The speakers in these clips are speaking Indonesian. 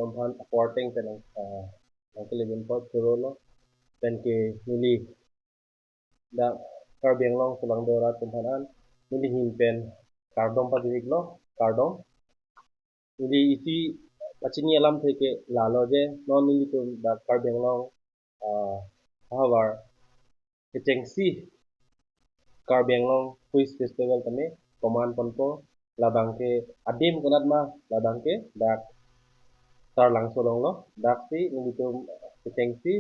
tumphan supporting pen ang kelibin pot surono pen ke nili da karbiang long sulang dora tumphanan nili himpen kardom pa diriglo kardom nili isi pachini alam theke lalo je non nili tum da karbiang long havar kechengsi karbiang long quiz festival tame koman ponpo labang ke adim kunat ma labang ke dak tar lang solong lo dak si nili tum kechengsi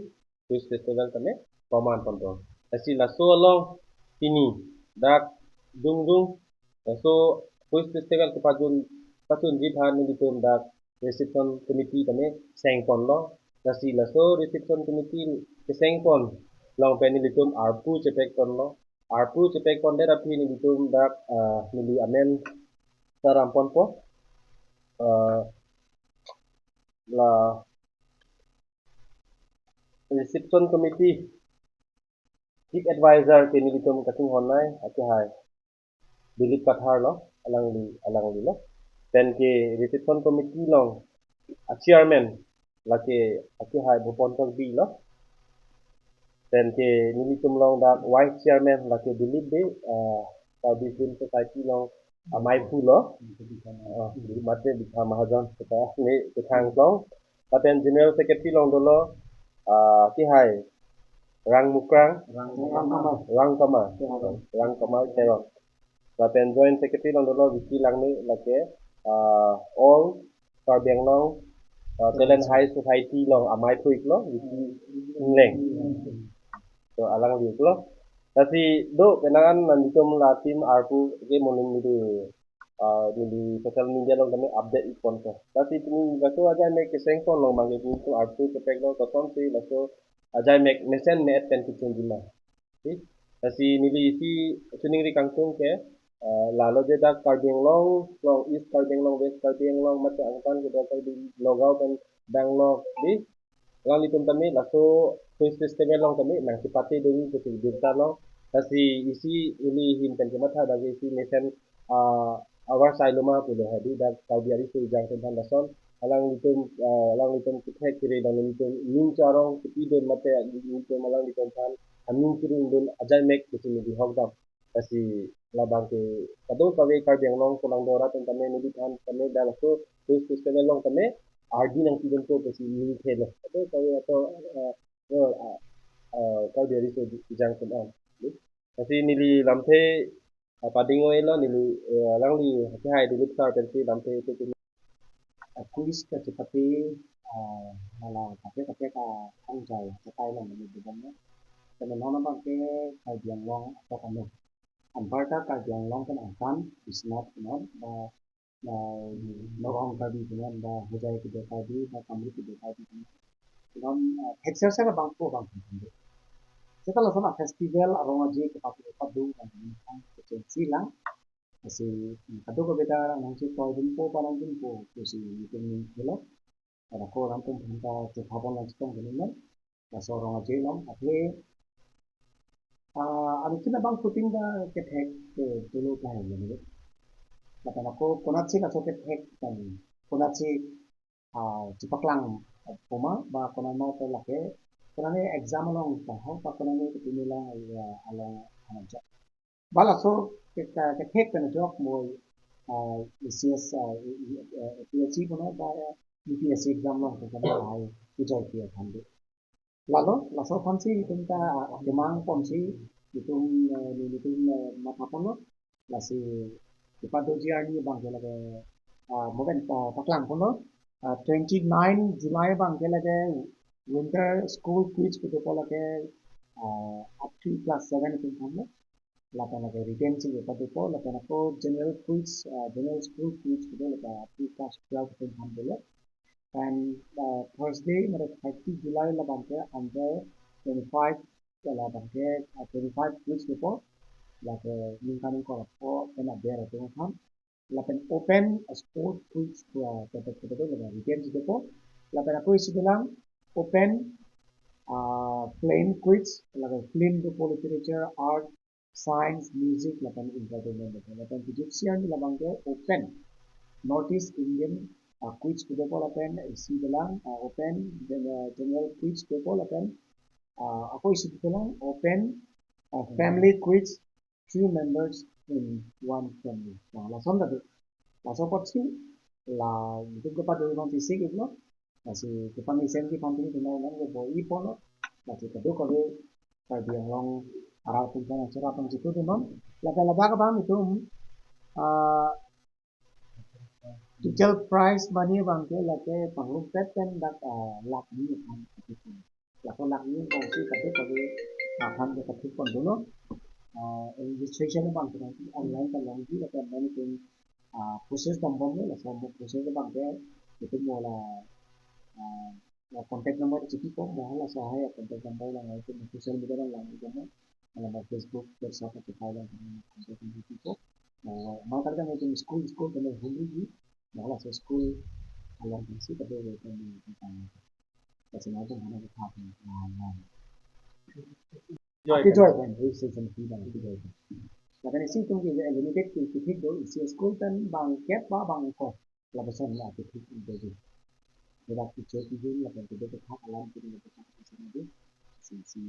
quiz festival tame koman ponpo asi la so long ini dak dung dung so quiz festival ke pajun pajun jibhan nili tum dak reception committee tame sengpon lo nasi la so reception committee ke sengpon long pe nili tum arpu cepek kon lo arpu cepek kon der api nili tum dak nili amen sarampon po la reception committee chief advisor ke nili tum kasing honai ati hai Dilip Kathar lo alang li lo then ke reception committee long chairman lake ati hai Bhupon Bi lo then ke nili tum long dak vice chairman lake Dilip de Saudi Film Society long amai phu lo mate bikha mahajan kita ni kethang long then general secretary long dolo ati hai Rang Mukrang Rang Kamar Terong then joint secretary long dolo Vicky Langni lake all Karbiang long Talent High Society long amai phuik lo Vicky Leng so alang li lo tapi do kenangan nanditum la tim arpu ke moning di social media long kami update ikon ko tapi tini gaso aja mek keseng kon long mangi tu arpu kepek lo koton si laso aja mek mesen net pen kitchen dina tapi nili isi suning ri kangtung ke lalo je dak Karbiang long east Karbiang long west Karbiang long mate angkan ke dokar di logau pen dang lo di lang litum tami laso quiz festival long tami nang sipati dewi kusi dirta long kasi isi uli himpen kematha dagi isi nation awar sailuma pulo hadi dak kaudiari su jang tempan dason alang litum kithe kiri dang litum ning charong tipidon mate litum alang litum pan aning kiri indon ajai mek kusi ni hokdam kasi labang ke kado kawe Karbiang long pulang dora tentame nudi pan tame dalaso quiz festival long tame ardi nang tidon ko kasi ni khelo kado kawe ato kau dari so jang teman kasi nili lamte padingo elo nili lang li hati hai dilip sar pensi lamte itu quiz ka seperti mala tapi ka anjay sa tayo lang ni bamo temen hono pake Karbiang long atau kami amparta Karbiang long kan angkan is not ba lorong tadi dengan ba hujai kita tadi ba kami kita tadi dengan exercise ka bangko setelah sana festival arong aja ke padu dan kecil silang kasi kado ko beta nang si toy din po parang din po kasi itin nila para ko ram pun punta sa hapon lang sa ganun kasi orang aja lang at ano kinabang puting da kethek tulo tayo ganun kata ako kunat si kaso kethek kan kunat si cipak lang puma ba kunan mo to laki kunan ni exam long taho pa kunan ni pinila along ano bala so kethek kan jok mo ICS PhD ko na ba UPSC exam lang kung kami ay ujay kiya kandi lalo laso fansi itong ta demang ponsi itong nilitong matapon no lasi ipado GR ni bang kaya lagi moben paklang po no 29 July bang kaya lagi winter school quiz ko po lagi up to class 7 itong kami lapan lagi written sih ipado po lapan ako general quiz general school quiz ko lagi up to class 12 itong kami and Thursday मतलब 30 July labang ke under 25 labang ke 25 quiz po like yung ko po kena there at yung ham lapan open sport quiz ko kita laga weekend po lapan ako isi bilang open plain quiz laga film po literature art science music lapan entertainment lapan Egyptian labang ke open Northeast Indian quiz development isi dalam open general quiz development ako isi dalam open family quiz 3 members in one family. Nah, langsung tadi, langsung pot sih là itu cái bắt đầu con thì xích nó là sự cái phần mình xem cái phần tin thì nó cái bộ ít nó là chỉ cái có cái tại vì long arah tentang acara tentang situ teman laga-laga ka bang itu Teacher prize money bang ke lake panglung pet kan dak lak ni kan lak lak ni bang si kate kage akan ke kate kon dulu registration bang ke nanti online kan lang di lake mani pun proses tambang ni lah sama proses bang ke itu mula contact number jadi kok mau lah sahaya contact number lang itu social media lang itu mah alamat Facebook WhatsApp atau Thailand contact number itu kok mau kan itu school school kan hulu đó là số school alam basic ở đây về tentang macam-macam mana kita làm Joy cái kan. joy kan registration fee bằng cái joy kan và cái này xin trong cái limited thì thích đối với school tên bằng kép ba bằng ko là besar lah cái thích itu jadi kita cuci là cái kita tak alam kita kita tak besar itu si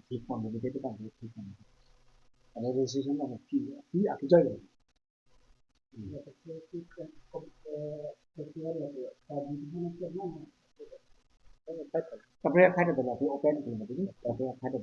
thích còn limited itu kan thích kan karena registration là fee cái joy kan tapi khai được là cái open thì là cái tapi khai được